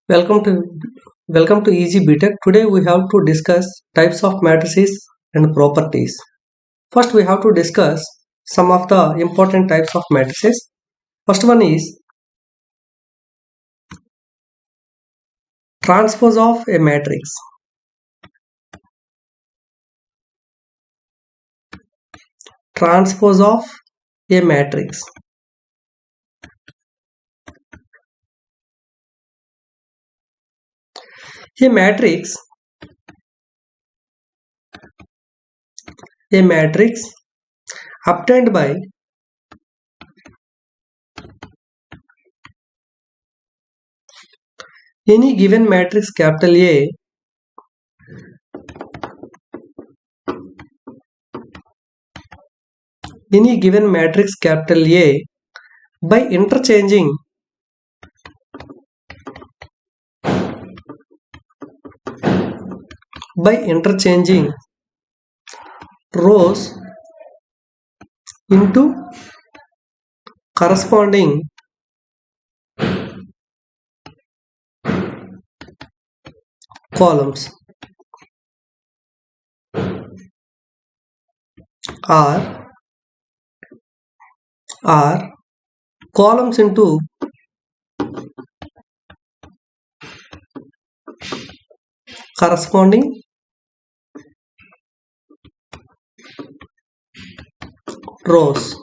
Welcome to Easy BTech. Today we have to discuss types of matrices and properties. First, we have to discuss some of the important types of matrices. First one is transpose of a matrix. Transpose of a matrix. A matrix obtained by any given matrix capital A by interchanging rows into corresponding columns or columns into corresponding rows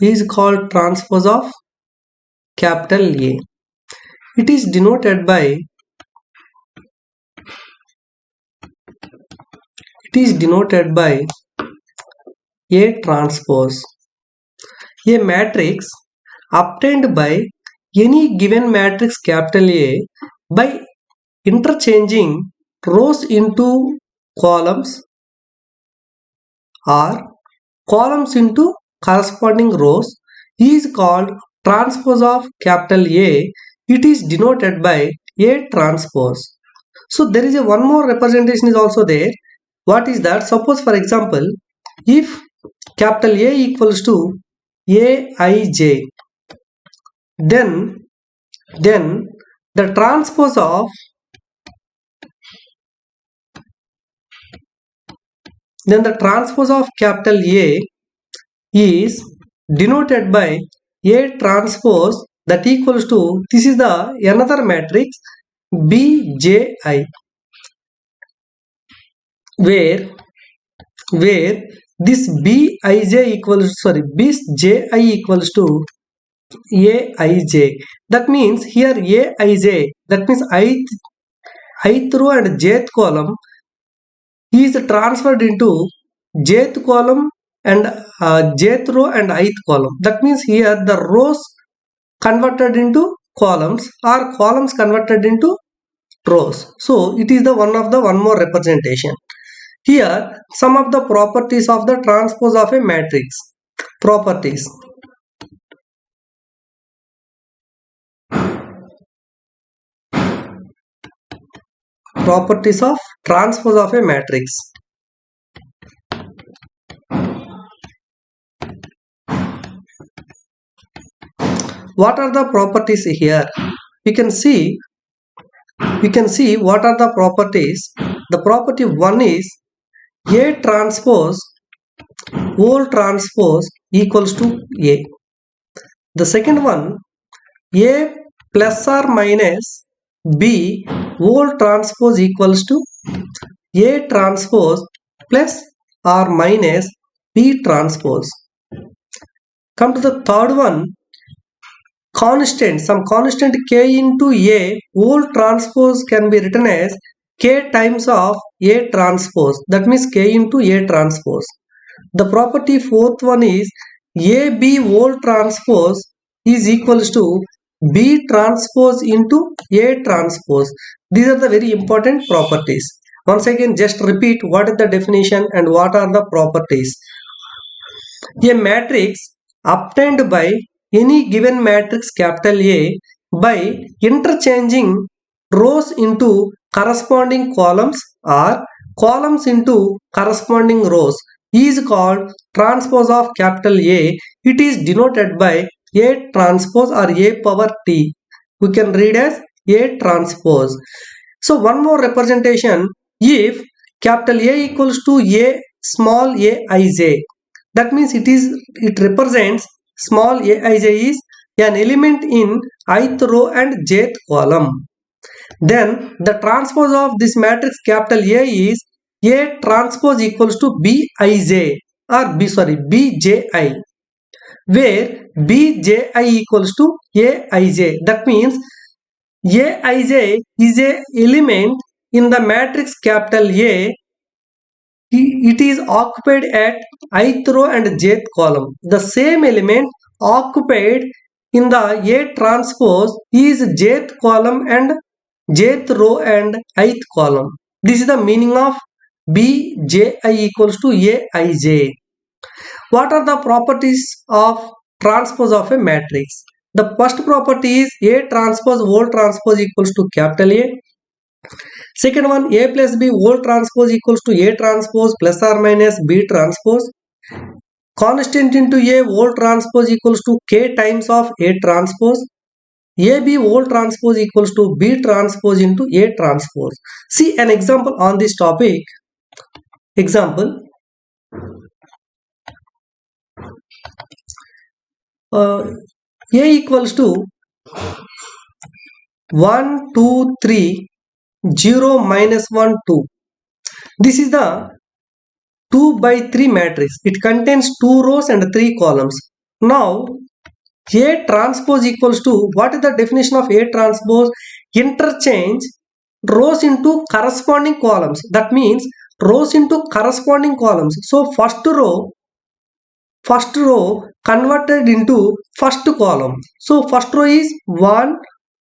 is called transpose of capital A. It is denoted by A transpose. A matrix obtained by any given matrix capital A by interchanging rows into columns or columns into corresponding rows is called transpose of capital A. It is denoted by A transpose. So there is one more representation is also there. What is that? Suppose for example, if capital A equals to Aij, then the transpose of capital A is denoted by A transpose that equals to, this is the another matrix Bji, where this Bji equals to Aij. That means here Aij, that means ith row and jth column is transferred into jth column and jth row and ith column. That means here the rows converted into columns or columns converted into rows. So it is the one more representation. Here some of the properties of the transpose of a matrix. Properties of transpose of a matrix. What are the properties here? We can see what are the properties. The property 1 is A transpose whole transpose equals to A. The second one, A plus or minus B whole transpose equals to A transpose plus or minus B transpose. Come to the third one, some constant K into A whole transpose can be written as K times of A transpose. That means K into A transpose. The property fourth one is AB whole transpose is equals to B transpose into A transpose. These are the very important properties. Once again, just repeat what is the definition and what are the properties. A matrix obtained by any given matrix capital A by interchanging rows into corresponding columns or columns into corresponding rows is called transpose of capital A. It is denoted by A transpose or A power T. We can read as A transpose. So one more representation, if capital A equals to A small aij, that means it represents small aij is an element in ith row and jth column. Then the transpose of this matrix capital A is A transpose equals to Bij or Bji, where Bji equals to Aij. That means Aij is a element in the matrix capital A. It is occupied at ith row and jth column. The same element occupied in the A transpose is jth column and jth row and ith column. This is the meaning of Bji equals to Aij. What are the properties of transpose of a matrix? The first property is A transpose whole transpose equals to capital A. Second one, A plus B whole transpose equals to A transpose plus or minus B transpose. Constant into A whole transpose equals to K times of A transpose. AB whole transpose equals to B transpose into A transpose. See an example on this topic. Example. A equals to 1, 2, 3, 0, minus 1, 2. This is the 2 by 3 matrix. It contains 2 rows and 3 columns. Now, A transpose equals to, what is the definition of A transpose? Interchange rows into corresponding columns. That means rows into corresponding columns. So, first row converted into first column. So, first row is 1,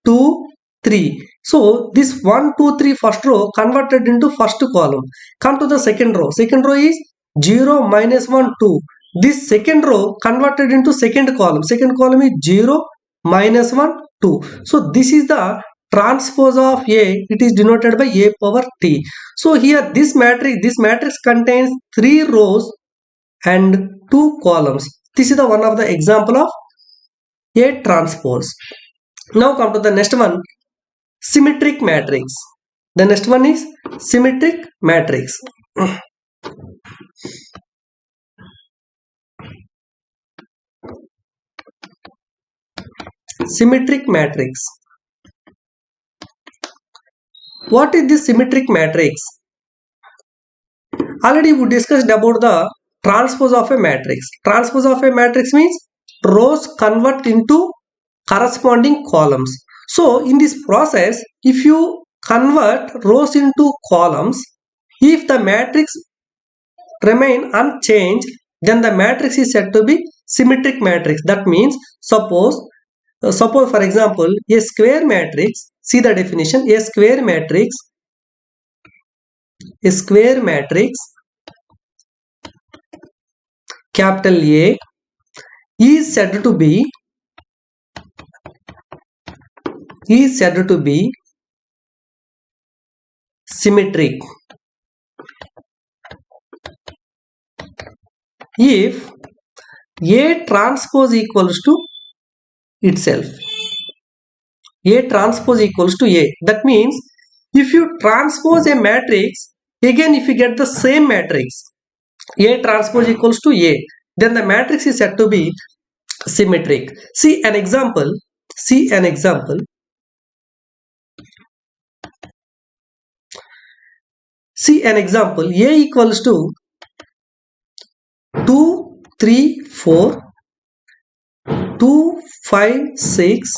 2, 3. So, this 1, 2, 3 first row converted into first column. Come to the second row. Second row is 0, minus 1, 2. This second row converted into second column. Second column is 0, minus 1, 2. So, this is the transpose of A. It is denoted by A power T. So, here this matrix contains 3 rows and 2 columns. This is the one of the example of A transpose. Now come to the next one, symmetric matrix. The next one is symmetric matrix. Symmetric matrix. What is this symmetric matrix? Already we discussed about the transpose of a matrix. Transpose of a matrix means rows convert into corresponding columns. So in this process, if you convert rows into columns, if the matrix remain unchanged, then the matrix is said to be symmetric matrix. That means suppose for example, a square matrix, see the definition, a square matrix capital A is said to be symmetric if A transpose equals to itself. A transpose equals to A. That means if you transpose a matrix, again if you get the same matrix, A transpose equals to A, then the matrix is said to be symmetric. See an example. A equals to 2, 3, 4, 2, 5, 6,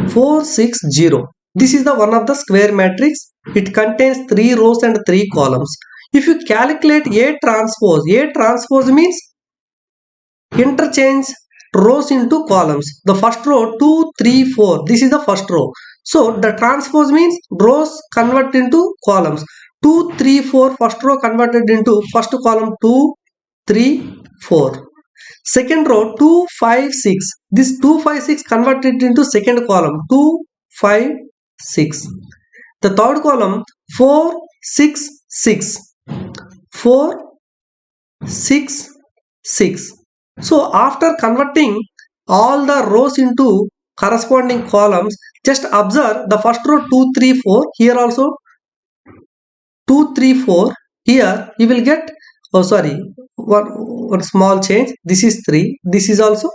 4, 6, 0. This is the one of the square matrix. It contains 3 rows and 3 columns. If you calculate A transpose means interchange rows into columns. The first row 2, 3, 4. This is the first row. So the transpose means rows convert into columns. 2, 3, 4 first row converted into first column 2, 3, 4. Second row 2, 5, 6. This 2, 5, 6 converted into second column 2, 5, 6. The third column 4, 6, 6. 4, 6, 6. So after converting all the rows into corresponding columns, just observe the first row 2, 3, 4. Here also 2, 3, 4. Here you will get, oh sorry, one small change. This is 3. This is also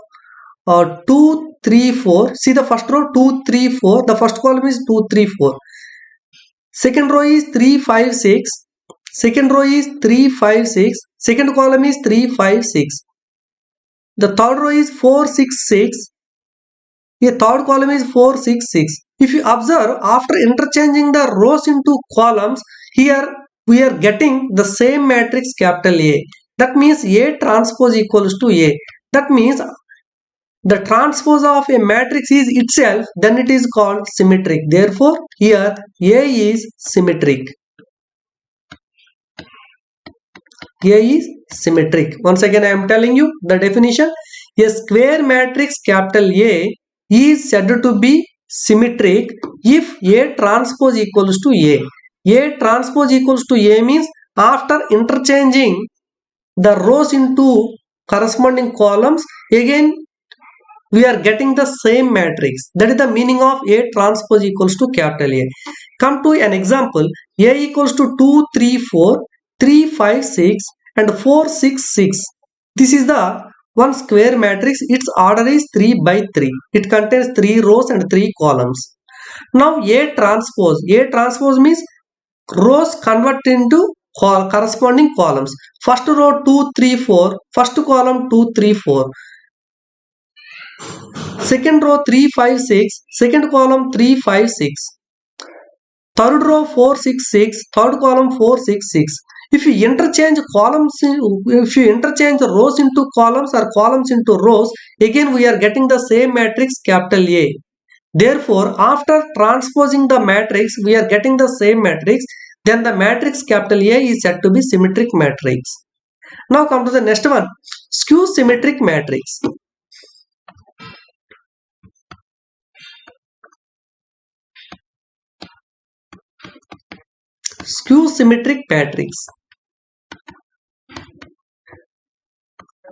2, 3, 4. See the first row 2, 3, 4. The first column is 2, 3, 4. Second row is 3, 5, 6. Second row is 3, 5, 6. Second column is 3, 5, 6. The third row is 4, 6, 6. A third column is 4, 6, 6. If you observe, after interchanging the rows into columns, here we are getting the same matrix capital A. That means A transpose equals to A. That means the transpose of a matrix is itself, then it is called symmetric. Therefore, here A is symmetric. A is symmetric. Once again, I am telling you the definition. A square matrix capital A is said to be symmetric if A transpose equals to A. A transpose equals to A means after interchanging the rows into corresponding columns, again we are getting the same matrix. That is the meaning of A transpose equals to capital A. Come to an example. A equals to 2, 3, 4, 3, 5, 6 and 4, 6, 6. This is the one square matrix. Its order is 3 by 3. It contains 3 rows and 3 columns. Now A transpose means rows convert into corresponding columns. First row 2, 3, 4. First column 2, 3, 4. Second row 3, 5, 6. Second column 3, 5, 6. Third row 4, 6, 6. Third column 4, 6, 6. If you interchange columns, if you interchange rows into columns or columns into rows, again we are getting the same matrix capital A. Therefore, after transposing the matrix, we are getting the same matrix. Then the matrix capital A is said to be symmetric matrix. Now come to the next one, skew symmetric matrix. Skew symmetric matrix.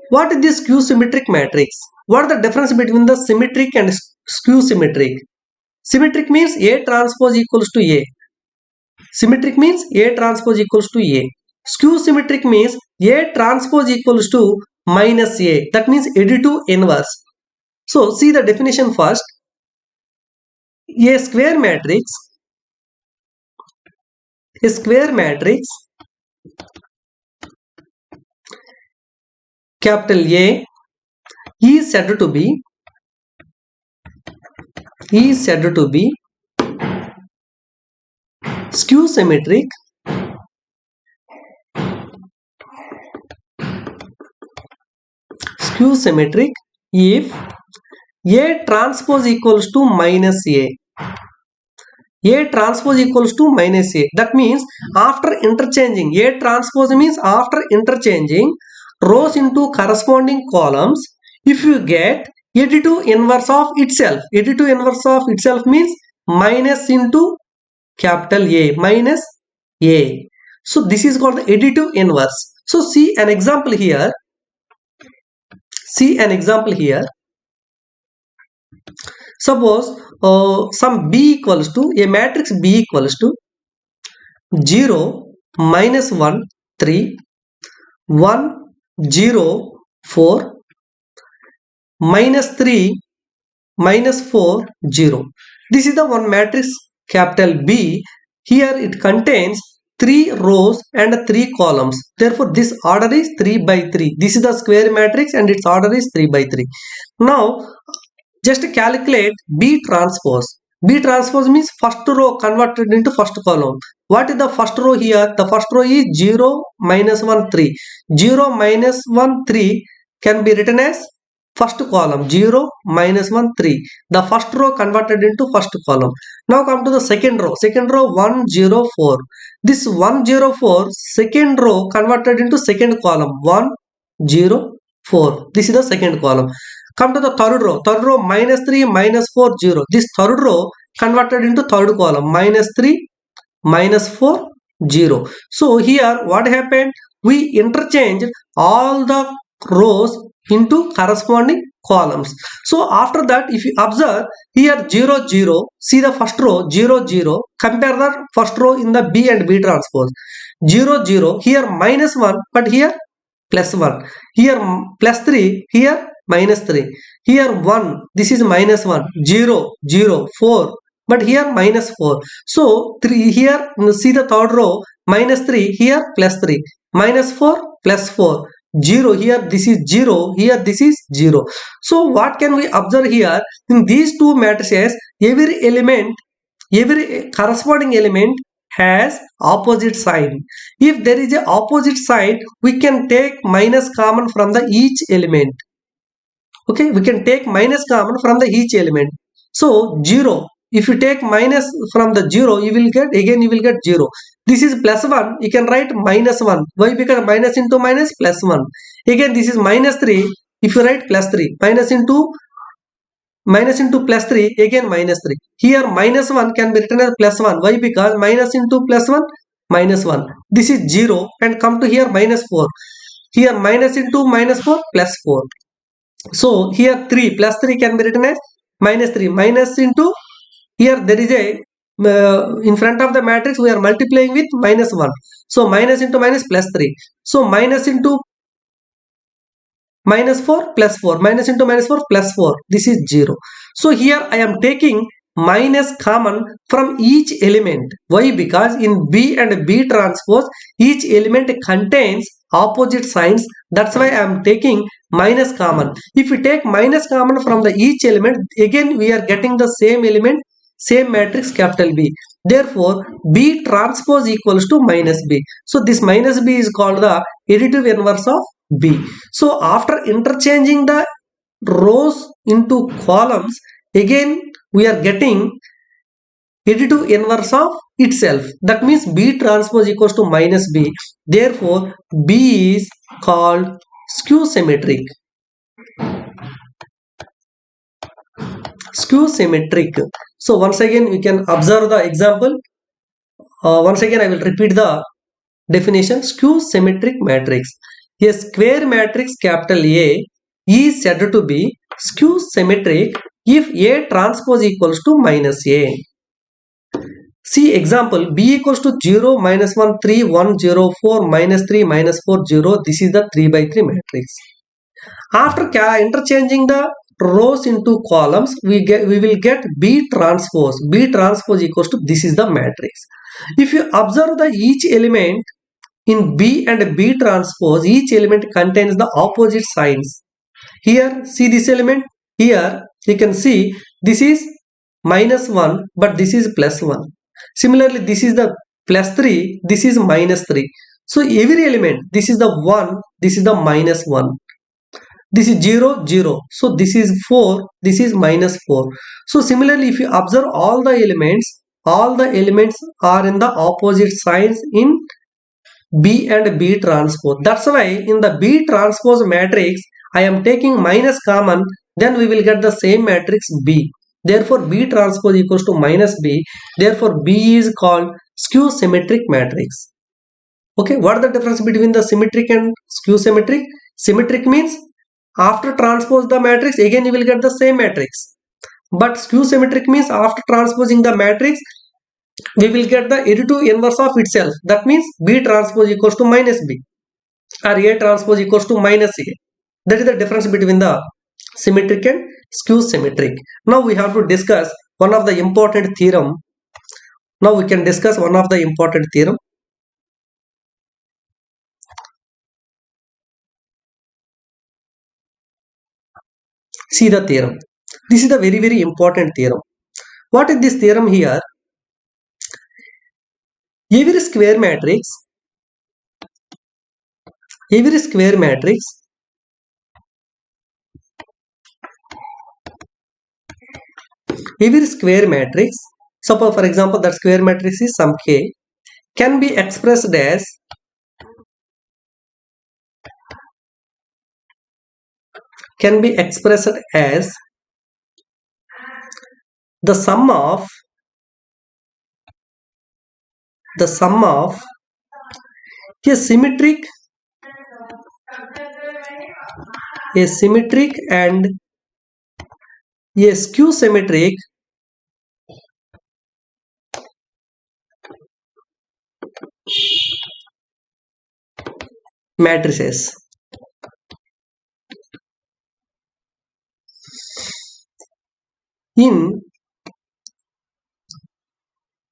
What is this skew symmetric matrix? What is the difference between the symmetric and skew symmetric? Symmetric means A transpose equals to A. Symmetric means A transpose equals to A. Skew symmetric means A transpose equals to minus A. That means additive inverse. So see the definition first. A square matrix capital A is said to be skew symmetric if A transpose equals to minus A. A transpose equals to minus A. That means after interchanging, A transpose means after interchanging rows into corresponding columns, if you get additive inverse of itself. Additive inverse of itself means minus into capital A, minus A. So this is called the additive inverse. So see an example here. Suppose some B equals to, a matrix B equals to 0, minus 1, 3, 1, 0, 4, minus 3, minus 4, 0. This is the one matrix capital B. Here it contains 3 rows and 3 columns. Therefore, this order is 3 by 3. This is the square matrix and its order is 3 by 3. Now, just calculate B transpose. B transpose means first row converted into first column. What is the first row here? The first row is 0, minus 1, 3. 0, minus 1, 3 can be written as first column. 0, minus 1, 3. The first row converted into first column. Now come to the second row. Second row 1, 0, 4. This 1, 0, 4, second row converted into second column. 1, 0, 4. This is the second column. Come to the third row. Third row minus 3, minus 4, 0. This third row converted into third column. Minus 3, minus 4, 0. So here what happened? We interchanged all the rows into corresponding columns. So after that, if you observe here 0, 0, see the first row 0, 0, compare the first row in the B and B transpose. 0, 0, here minus 1, but here plus 1. Here plus 3, here minus 3. Here 1, this is minus 1, 0, 0, 4, but here minus 4. So 3 here, see the third row, minus 3, here plus 3, minus 4, plus 4, 0, here this is 0, here this is 0. So what can we observe here? In these two matrices, every corresponding element has opposite sign. If there is a opposite sign, we can take minus common from the each element. Okay, we can take minus common from the each element. So 0, if you take minus from the 0, you will get 0. This is plus 1, you can write minus 1. Why? Because minus into minus plus 1. Again this is minus 3, if you write plus 3, minus into plus 3, again minus 3. Here minus 1 can be written as plus 1. Why? Because minus into plus 1, minus 1. This is 0 and come to here minus 4. Here minus into minus 4, plus 4. So here 3 plus 3 can be written as minus 3. Minus into, here there is a in front of the matrix we are multiplying with minus 1. So minus into minus plus 3. So minus into minus 4 plus 4, minus into minus 4 plus 4, this is 0. So here I am taking minus common from each element. Why? Because in B and B transpose, each element contains opposite signs. That's why I am taking minus common. If we take minus common from the each element, again we are getting the same element, same matrix capital B. Therefore B transpose equals to minus B. So this minus B is called the additive inverse of B. So after interchanging the rows into columns, again we are getting additive inverse of itself. That means B transpose equals to minus B. Therefore B is called skew symmetric. Skew symmetric. So once again we can observe the example. Once again I will repeat the definition. Skew symmetric matrix. A square matrix capital A is said to be skew symmetric if A transpose equals to minus A. See example, B equals to 0, minus 1, 3, 1, 0, 4, minus 3, minus 4, 0. This is the 3 by 3 matrix. After interchanging the rows into columns, we will get B transpose. B transpose equals to, this is the matrix. If you observe the each element in B and B transpose, each element contains the opposite signs. Here see this element, here you can see this is minus 1 but this is plus 1. Similarly this is the plus 3, this is minus 3. So every element, this is the 1, this is the minus 1. This is 0, 0. So this is 4, this is minus 4. So similarly if you observe all the elements are in the opposite signs in B and B transpose. That's why in the B transpose matrix I am taking minus common, then we will get the same matrix B. Therefore B transpose equals to minus B. Therefore B is called skew symmetric matrix. Okay, what is the difference between the symmetric and skew symmetric? Symmetric means after transpose the matrix again you will get the same matrix. But skew symmetric means after transposing the matrix we will get the additive inverse of itself. That means B transpose equals to minus B or A transpose equals to minus A. That is the difference between the symmetric and skew symmetric. Now we have to discuss one of the important theorem. Now we can discuss one of the important theorem. See the theorem. This is the very important theorem. What is this theorem here? Every square matrix suppose for example that square matrix is some K, can be expressed as the sum of the sum of a symmetric and a skew symmetric matrices. In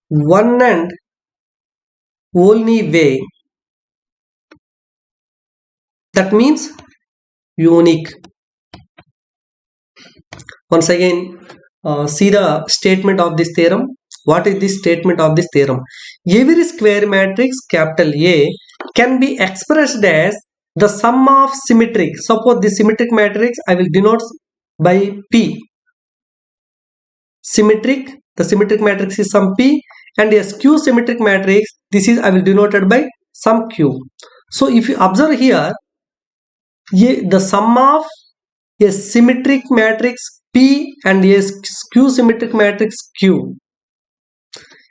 one and only way, that means unique. Once again, see the statement of this theorem. What is this statement of this theorem? Every square matrix capital A can be expressed as the sum of symmetric. Suppose the symmetric matrix I will denote by P. Symmetric, the symmetric matrix is some P, and a skew symmetric matrix, this is I will denote it by some Q. So if you observe here, the sum of a symmetric matrix P and a skew symmetric matrix Q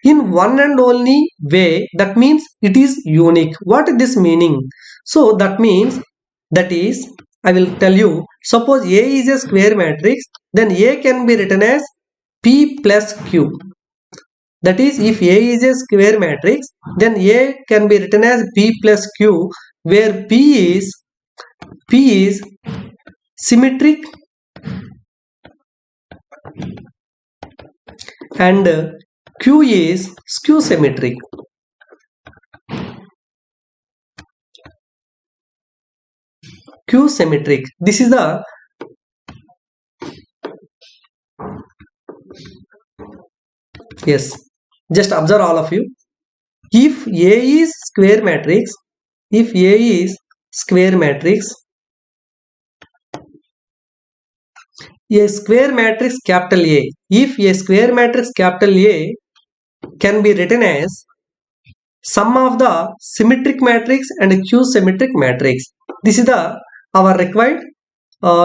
in one and only way, that means it is unique. What is this meaning? So that means, that is, I will tell you, suppose A is a square matrix, then A can be written as P plus Q. That is, if A is a square matrix, then A can be written as P plus Q, where P is symmetric and Q is skew symmetric. Q symmetric. This is the yes. Just observe all of you. If A is square matrix, a square matrix capital A, if a square matrix capital A can be written as sum of the symmetric matrix and Q symmetric matrix. This is our required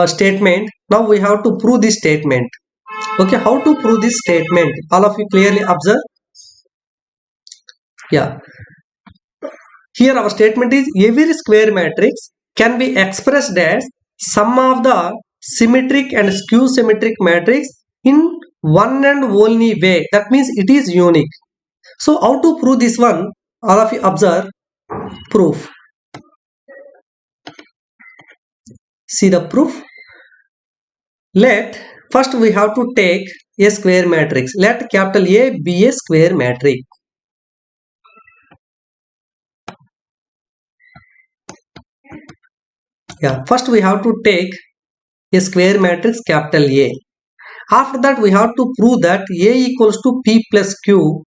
statement. Now we have to prove this statement. Okay, how to prove this statement? All of you clearly observe. Yeah. Here our statement is every square matrix can be expressed as sum of the symmetric and skew symmetric matrix in one and only way. That means it is unique. So how to prove this one? All of you observe. Proof. See the proof. First we have to take a square matrix. Let capital A be a square matrix. Yeah, first we have to take a square matrix capital A. After that we have to prove that A equals to P plus Q,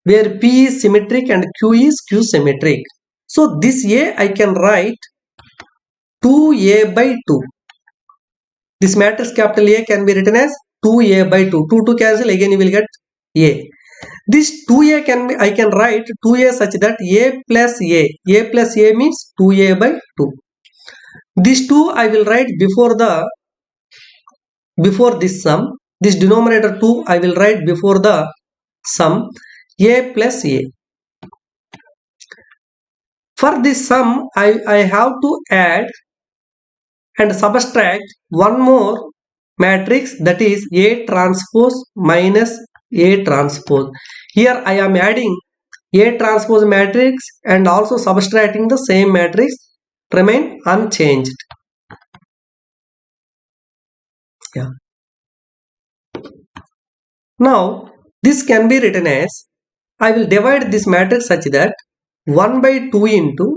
where P is symmetric and Q is skew symmetric. So this A I can write 2A by 2. This matrix capital A can be written as 2A by 2. 2 to cancel, again you will get A. This 2A I can write 2A such that A plus A means 2A by 2. This 2 I will write before this sum. This denominator 2 I will write before the sum A plus A. For this sum I have to add and subtract one more matrix, that is A transpose minus A transpose. Here I am adding A transpose matrix and also subtracting the same matrix, remain unchanged. Yeah. Now this can be written as, I will divide this matrix such that 1 by 2 into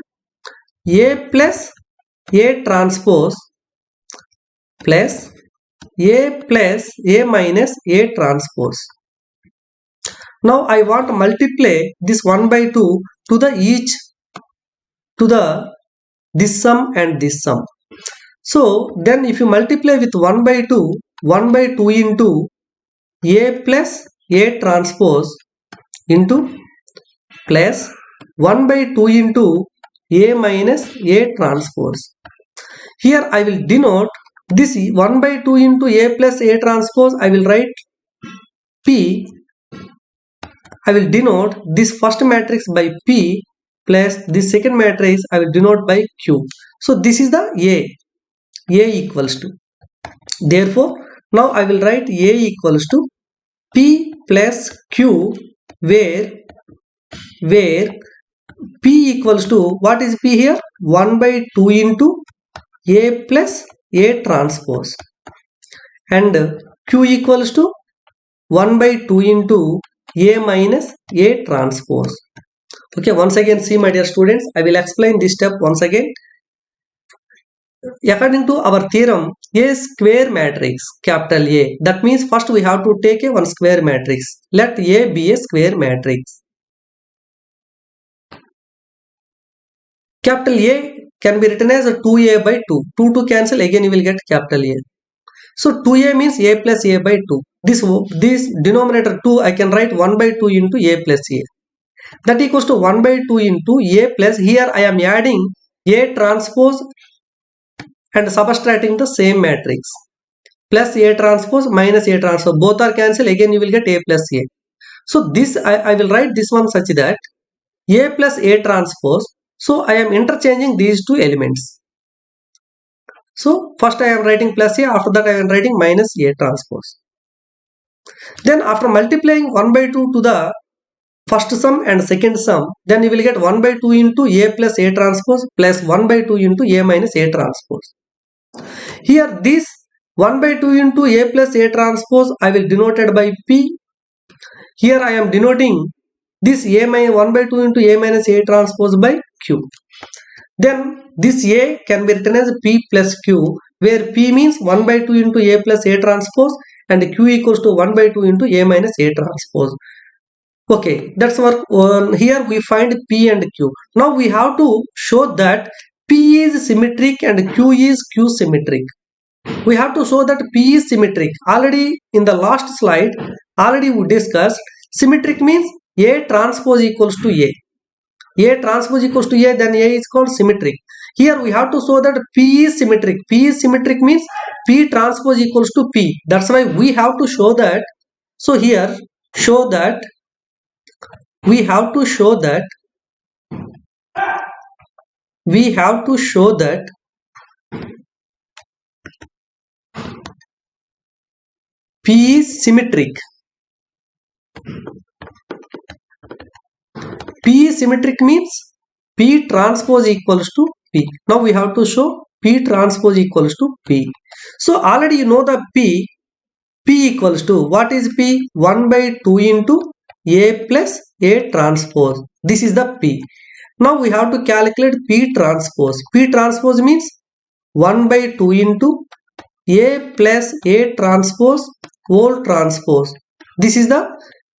A plus A transpose plus A minus A transpose. Now I want to multiply this 1 by 2 to this sum and this sum. So then if you multiply with 1 by 2 into A plus A transpose into plus 1 by 2 into A minus A transpose. Here I will denote this 1 by 2 into A plus A transpose, I will write P. I will denote this first matrix by P plus this second matrix I will denote by Q. So this is the A equals to. Therefore, now I will write A equals to P plus Q, where P equals to, what is P here? 1 by 2 into A plus A transpose, and Q equals to 1 by 2 into A minus A transpose. Okay, once again, see my dear students, I will explain this step once again. According to our theorem, A square matrix, capital A, that means first we have to take a one square matrix. Let A be a square matrix. Capital A can be written as 2A by 2. 2 to cancel, again you will get capital A. So 2A means A plus A by 2. This denominator 2 I can write 1 by 2 into A plus A. That equals to 1 by 2 into A plus, here I am adding A transpose and subtracting the same matrix, plus A transpose minus A transpose, both are cancelled, again you will get A plus A. So this I will write this one such that A plus A transpose, so I am interchanging these two elements. So first I am writing plus A, after that I am writing minus A transpose. Then after multiplying 1 by 2 to the first sum and second sum, then you will get 1 by 2 into A plus A transpose plus 1 by 2 into A minus A transpose. Here this 1 by 2 into A plus A transpose I will denote it by P. Here I am denoting this 1 by 2 into A minus A transpose by Q. Then this A can be written as P plus Q, where P means 1 by 2 into A plus A transpose and Q equals to 1 by 2 into A minus A transpose. Okay, that's our here we find P and Q. Now we have to show that P is symmetric and Q is Q symmetric. We have to show that P is symmetric. Already in the last slide, already we discussed symmetric means A transpose equals to A. A transpose equals to A, then A is called symmetric. Here we have to show that P is symmetric. P is symmetric means P transpose equals to P. That's why we have to show that. So here show that we have to show that P is symmetric. P is symmetric means P transpose equals to P. Now we have to show P transpose equals to P. So already you know the P equals to, what is P? 1 by 2 into A plus A transpose. This is the P. Now we have to calculate P transpose. P transpose means 1 by 2 into A plus A transpose whole transpose. This is the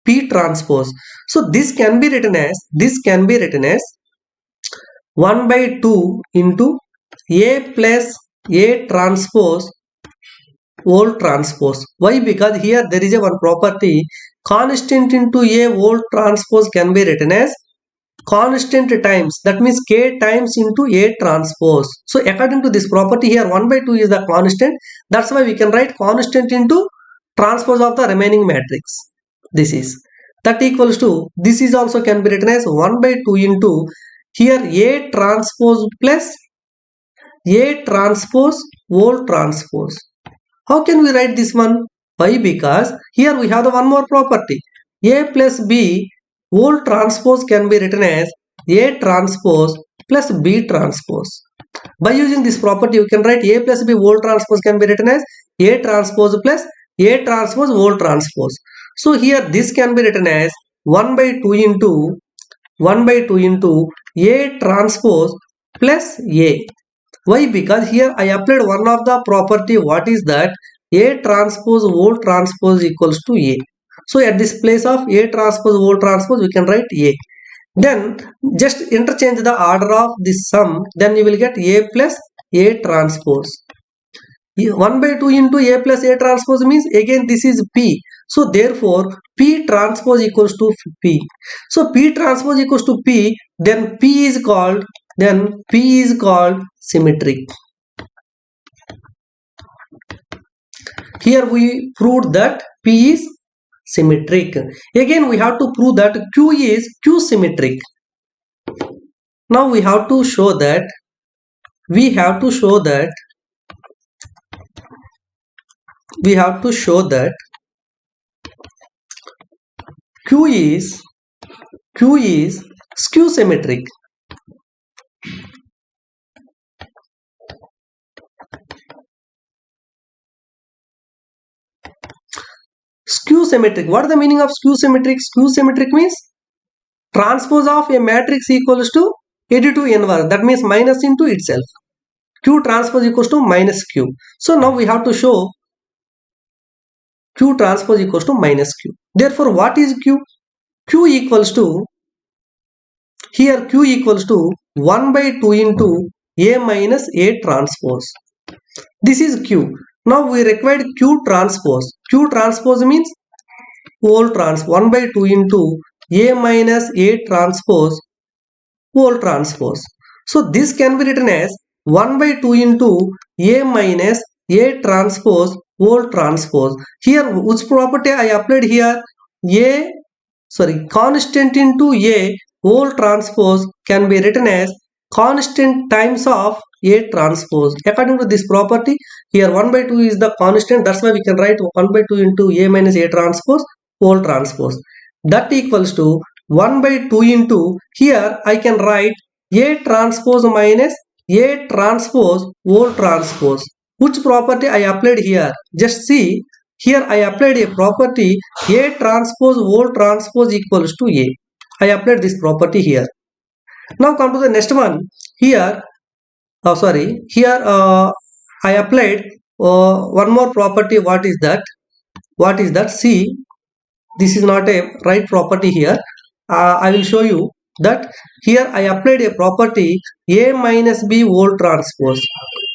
P transpose. So this can be written as 1 by 2 into A plus A transpose whole transpose. Why? Because here there is a one property, constant into A whole transpose can be written as constant times, that means K times into A transpose. So according to this property here 1 by 2 is the constant, that's why we can write constant into transpose of the remaining matrix. This is that equals to, this is also can be written as 1 by 2 into here A transpose plus A transpose whole transpose. How can we write this one? Why? Because here we have the one more property, A plus B whole transpose can be written as A transpose plus B transpose. By using this property you can write A plus B whole transpose can be written as A transpose plus A transpose whole transpose. So here this can be written as 1 by 2 into A transpose plus A. Why? Because here I applied one of the property, what is that? A transpose whole transpose equals to A. So at this place of A transpose whole transpose we can write A. Then just interchange the order of this sum, then you will get A plus A transpose. 1 by 2 into A plus A transpose means again this is P. So therefore P transpose equals to P. So P transpose equals to P, then P is called symmetric. Here we proved that P is symmetric. Again we have to prove that Q is Q symmetric. Now we have to show that we have to show that Q is skew symmetric. Skew symmetric. What is the meaning of skew symmetric? Skew symmetric means transpose of a matrix equals to additive inverse. That means minus into itself. Q transpose equals to minus Q. So now we have to show Q transpose equals to minus Q. Therefore, what is Q? Q equals to, here Q equals to 1 by 2 into A minus A transpose. This is Q. Now we required Q transpose. Q transpose means whole trans 1 by 2 into A minus A transpose whole transpose. So this can be written as 1 by 2 into A minus A transpose whole transpose. Here which property I applied here? Constant into A whole transpose can be written as constant times of A transpose. According to this property, here 1 by 2 is the constant. That's why we can write 1 by 2 into A minus A transpose whole transpose. That equals to 1 by 2 into, here I can write A transpose minus A transpose whole transpose. Which property I applied here? Just see, here I applied a property A transpose whole transpose equals to A. I applied this property here. Now come to the next one. Here, I applied one more property. What is that? See, this is not a right property here. I will show you that here I applied a property A minus B whole transpose.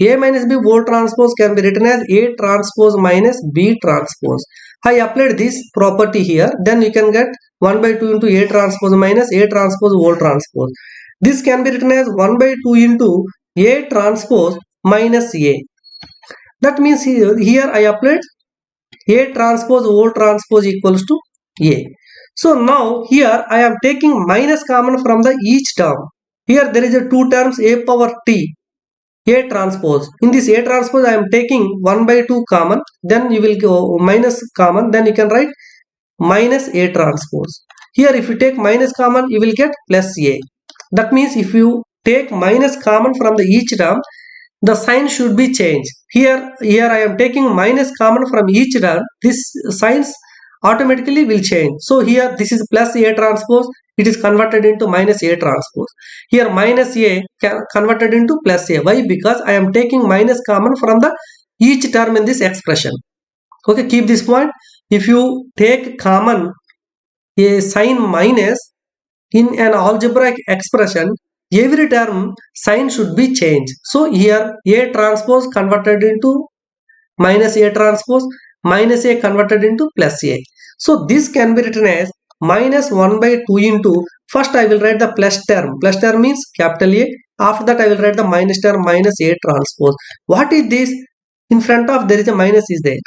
A minus B whole transpose can be written as A transpose minus B transpose. I applied this property here, then you can get 1 by 2 into A transpose minus A transpose whole transpose. This can be written as 1 by 2 into A transpose minus A. That means here I applied A transpose whole transpose equals to A. So now here I am taking minus common from the each term. Here there is a two terms A power T, A transpose. In this A transpose I am taking 1 by 2 common, then you will go minus common, then you can write minus A transpose. Here if you take minus common you will get plus A. That means if you take minus common from the each term, the sign should be changed. Here I am taking minus common from each term, this signs automatically will change. So here this is plus A transpose, it is converted into minus A transpose. Here minus A converted into plus A. Why? Because I am taking minus common from the each term in this expression. Okay, keep this point. If you take common a sign minus in an algebraic expression, every term sign should be changed. So here A transpose converted into minus A transpose, minus A converted into plus A. So this can be written as minus 1 by 2 into, first I will write the plus term. Plus term means capital A. After that I will write the minus term minus A transpose. What is this? In front of there is a minus is there.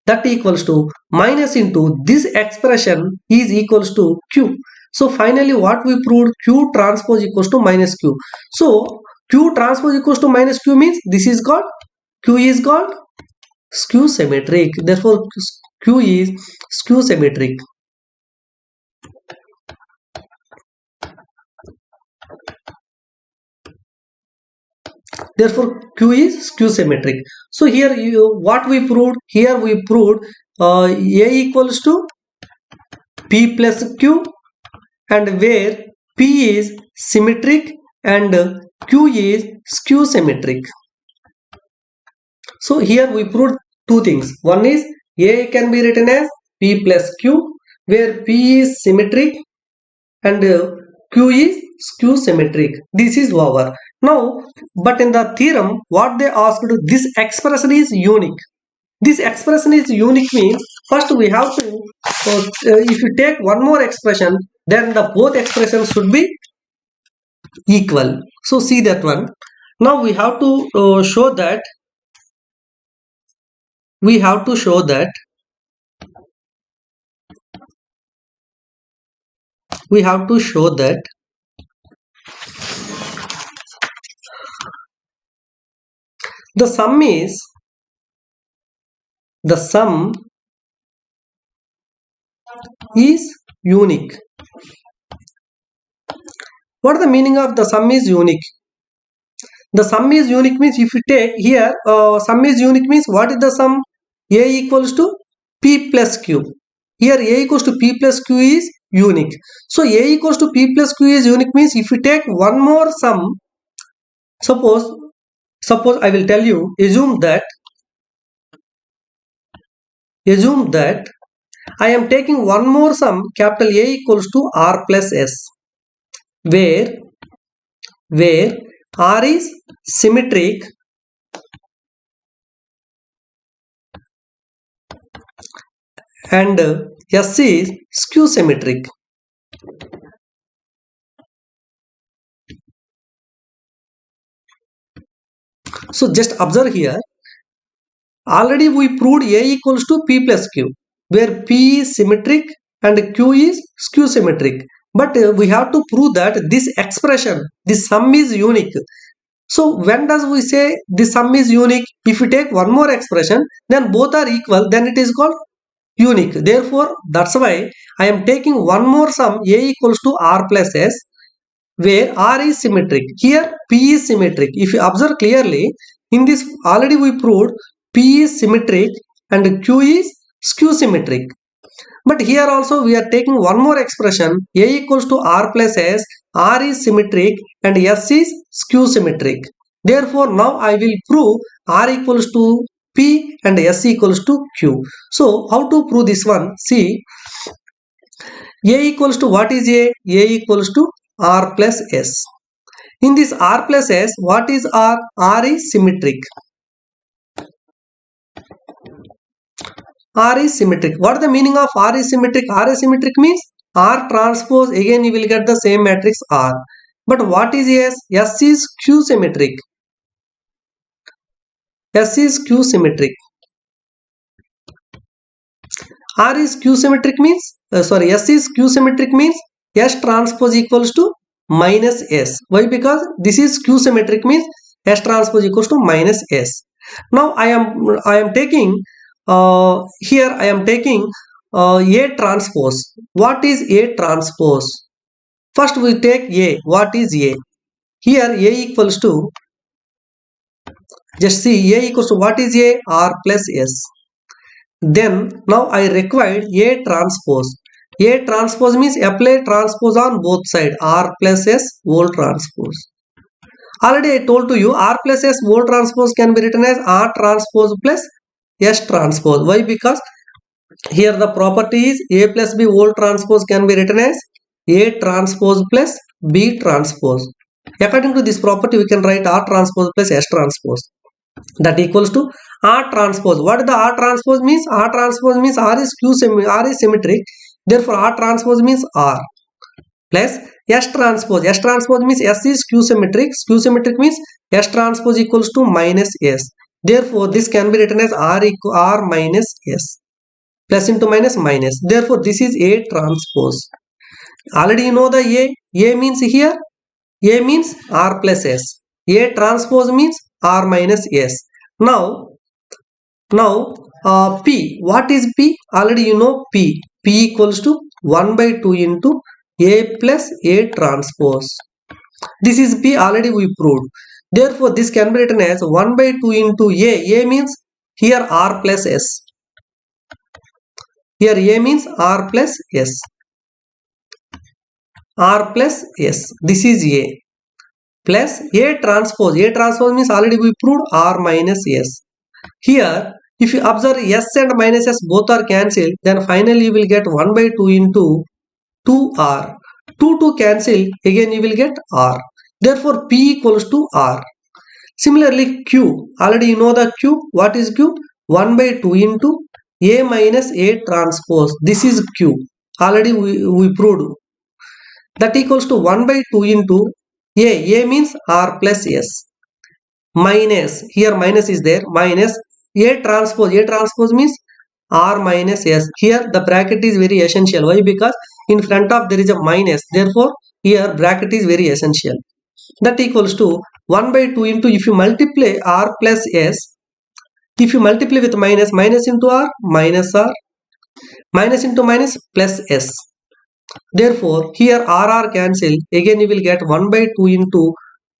That equals to minus into this expression is equals to Q. So finally what we proved? Q transpose equals to minus Q. So Q transpose equals to minus Q means this is called, Q is called skew symmetric. Therefore Q is skew symmetric. Therefore Q is skew symmetric. So here what we proved? Here we proved A equals to P plus Q, and where P is symmetric and Q is skew symmetric. So here we proved two things. One is A can be written as P plus Q, where P is symmetric and Q is skew symmetric. This is over. Now, but in the theorem, what they asked, this expression is unique. This expression is unique means first we have to, if you take one more expression, then the both expressions should be equal. So see that one. Now we have to show that we have to show that the sum is unique. What is the meaning of the sum is unique? The sum is unique means if you take here sum is unique means what is the sum? A equals to P plus Q. Here A equals to P plus Q is unique. So A equals to P plus Q is unique means if you take one more sum, suppose I will tell you, assume that I am taking one more sum, capital A equals to R plus S, where R is symmetric and S is skew symmetric. So just observe here, already we proved A equals to P plus Q, where P is symmetric and Q is skew symmetric. But we have to prove that this expression, this sum is unique. So when does we say this sum is unique? If we take one more expression, then both are equal, then it is called unique. Therefore, that's why I am taking one more sum, A equals to R plus S, where R is symmetric. Here P is symmetric. If you observe clearly, in this already we proved P is symmetric and Q is skew symmetric. But here also we are taking one more expression, A equals to R plus S, R is symmetric and S is skew symmetric. Therefore, now I will prove R equals to P and S equals to Q. So, how to prove this one? See, A equals to what is A? A equals to R plus S. In this R plus S, what is R? R is symmetric. R is symmetric. What is the meaning of R is symmetric? R is symmetric means R transpose, again you will get the same matrix R. But what is S? S is skew symmetric. S is skew symmetric. R is skew symmetric means, S is skew symmetric means S transpose equals to minus S. Why? Because this is skew symmetric means S transpose equals to minus S. Now I am taking here I am taking A transpose. What is A transpose? First we take A. What is A? Here A equals to, just see, A equals to what is A? R plus S. Then now I required A transpose. A transpose means apply transpose on both sides, R plus S whole transpose. Already I told to you R plus S whole transpose can be written as R transpose plus S transpose. Why? Because here the property is A plus B whole transpose can be written as A transpose plus B transpose. According to this property, we can write R transpose plus S transpose. That equals to R transpose. What the R transpose means? R transpose means R is symmetric. Therefore, R transpose means R plus S transpose. S transpose means S is skew symmetric. Skew symmetric means S transpose equals to minus S. Therefore, this can be written as R minus S. Plus into minus minus. Therefore, this is A transpose. Already you know the A. A means here, A means R plus S. A transpose means R minus S. Now P. What is P? Already you know P. P equals to 1 by 2 into A plus A transpose. This is P, already we proved. Therefore, this can be written as 1 by 2 into A. A means here R plus S. Here A means R plus S. R plus S. This is A. Plus A transpose. A transpose means already we proved R minus S. Here, if you observe S and minus S both are cancelled, then finally you will get 1 by 2 into 2R. 2 cancel, again you will get R. Therefore, P equals to R. Similarly, Q. Already you know the Q. What is Q? 1 by 2 into A minus A transpose. This is Q. Already we proved. That equals to 1 by 2 into A. A means R plus S. Minus, here minus is there, minus A transpose. A transpose means R minus S. Here the bracket is very essential. Why? Because in front of there is a minus, therefore here bracket is very essential. That equals to 1 by 2 into, if you multiply r plus s, if you multiply with minus, minus into r, minus into minus plus s. Therefore here r cancel, again you will get 1 by 2 into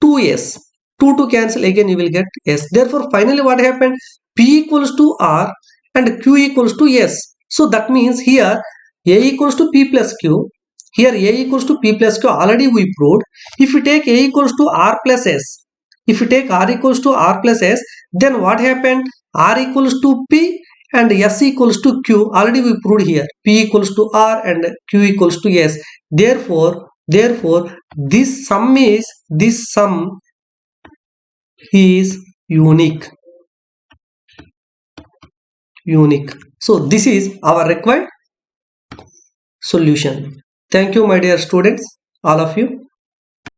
2s. 2 to cancel, again you will get s. Therefore finally what happened? P equals to r and q equals to s. So that means here a equals to p plus q. Here a equals to p plus q already we proved. If you take a equals to r plus s, if you take r equals to r plus s, then what happened? R equals to p and s equals to q, already we proved here. P equals to r and q equals to s. Therefore this sum is unique. So this is our required solution. Thank you my dear students, all of you.